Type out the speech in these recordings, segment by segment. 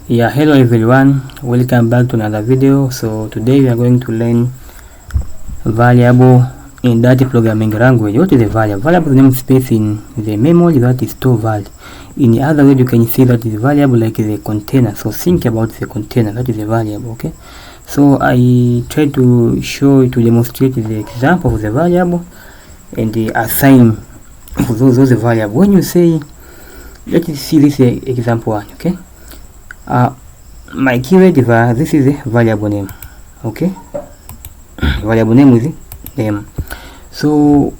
Yeah, hello everyone, welcome back to another video. So today we are going to learn variable in that programming language. What is a variable? Variable namespace in the memory that is store value. In the other way, you can see that is variable like the container. So think about the container, that is a variable. Okay, so I try to show to demonstrate the example of the variable and assign those variable. When you say, let's see this example one. Okay, my keyword var, this is a variable name. Okay, variable name is name. So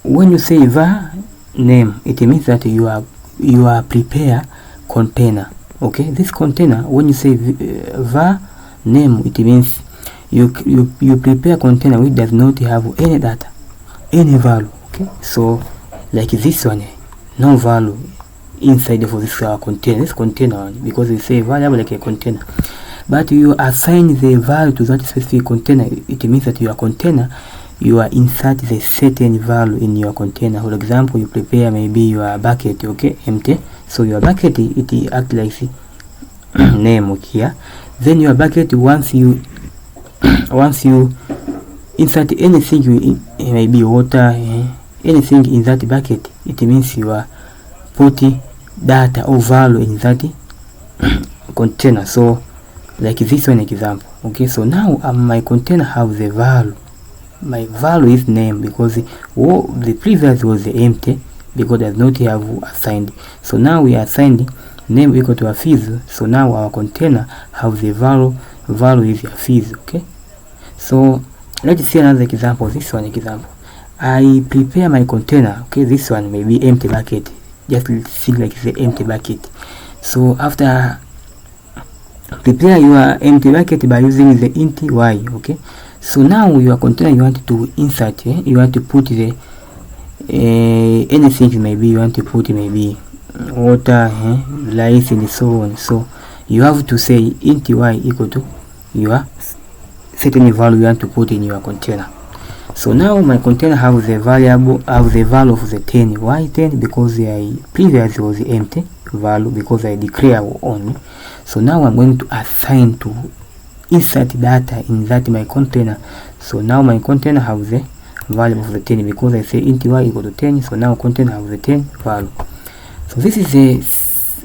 when you say var name, it means that you are prepare container. Okay, this container, when you say var name, it means you prepare container which does not have any data, any value. Okay, so like this one, no value inside of this container, this container one, because we say variable like a container, but you assign the value to that specific container. It means that your container, you are insert the certain value in your container. For example, you prepare maybe your bucket, okay, empty. So your bucket, it act like name here. Then your bucket, once you insert anything, maybe water, anything in that bucket, it means you are putting data or value in that container. So like this one example. Okay, so now my container have the value. My value is name because the previous was empty because does not have assigned. So now we assigned name equal to a fees. So now our container have the value is a fees. Okay, so let's see another example. This one example, I prepare my container. Okay, this one may be empty bucket. Just think like the empty bucket. So after prepare your empty bucket by using the int y. Okay, so now your container, you want to insert, you want to put the anything, maybe you want to put maybe water, rice and so on. So you have to say int y equal to your certain value you want to put in your container. So now my container have the variable, have the value of the 10. Why 10? Because I previously was empty value because I declare only. So now I'm going to assign to insert data in that my container. So now my container have the value of the 10 because I say int y equal to 10. So now container have the 10 value. So this is a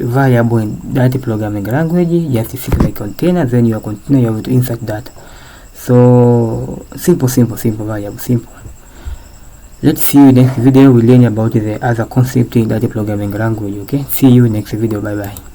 variable in that programming language. Just think like container, then your container you have to insert data. So simple variable, simple. Let's see you next video. We learn about the other concept in that programming language. Okay, see you next video. Bye bye.